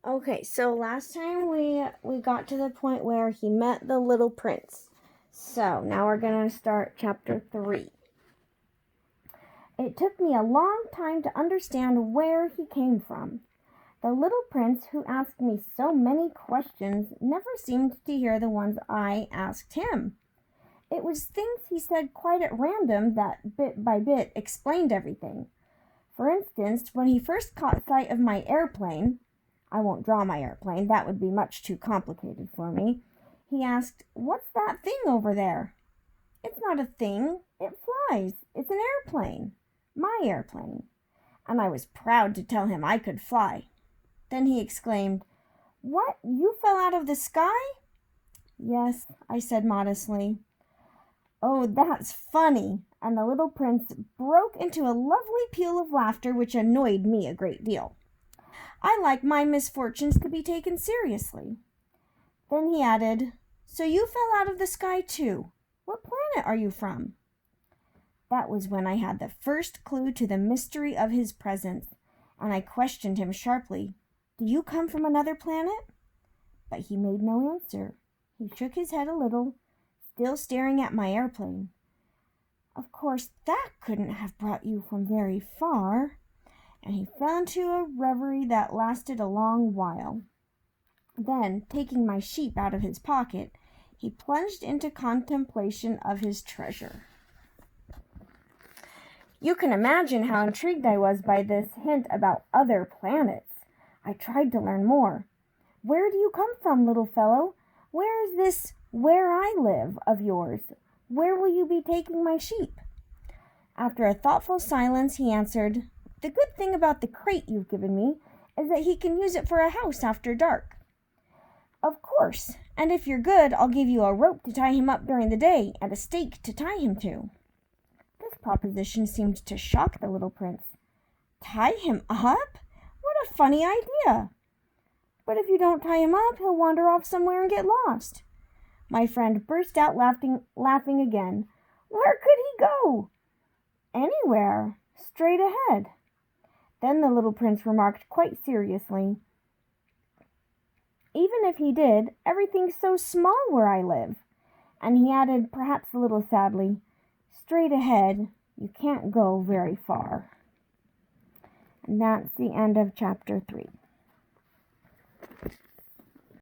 Okay, so last time we got to the point where he met the little prince. So now we're going to start chapter 3. It took me a long time to understand where he came from. The little prince who asked me so many questions never seemed to hear the ones I asked him. It was things he said quite at random that bit by bit explained everything. For instance, when he first caught sight of my airplane, I won't draw my airplane, that would be much too complicated for me, he asked, "What's that thing over there?" "It's not a thing, it flies. It's an airplane. My airplane." And I was proud to tell him I could fly. Then he exclaimed, "What, you fell out of the sky?" "Yes," I said modestly. "Oh, that's funny." And the little prince broke into a lovely peal of laughter which annoyed me a great deal. I like my misfortunes to be taken seriously. Then he added, "So you fell out of the sky too. What planet are you from?" That was when I had the first clue to the mystery of his presence, and I questioned him sharply. "Do you come from another planet?" But he made no answer. He shook his head a little, still staring at my airplane. "Of course, that couldn't have brought you from very far." And he fell into a reverie that lasted a long while. Then, taking my sheep out of his pocket, he plunged into contemplation of his treasure. You can imagine how intrigued I was by this hint about other planets. I tried to learn more. "Where do you come from, little fellow? Where is this 'where I live' of yours? Where will you be taking my sheep?" After a thoughtful silence, he answered, "The good thing about the crate you've given me is that he can use it for a house after dark." "Of course, and if you're good, I'll give you a rope to tie him up during the day and a stake to tie him to." This proposition seemed to shock the little prince. "Tie him up? What a funny idea! But if you don't tie him up, he'll wander off somewhere and get lost." My friend burst out laughing again. "Where could he go?" "Anywhere, straight ahead." Then the little prince remarked quite seriously, "Even if he did, everything's so small where I live." And he added, perhaps a little sadly, "Straight ahead, you can't go very far." And that's the end of chapter 3.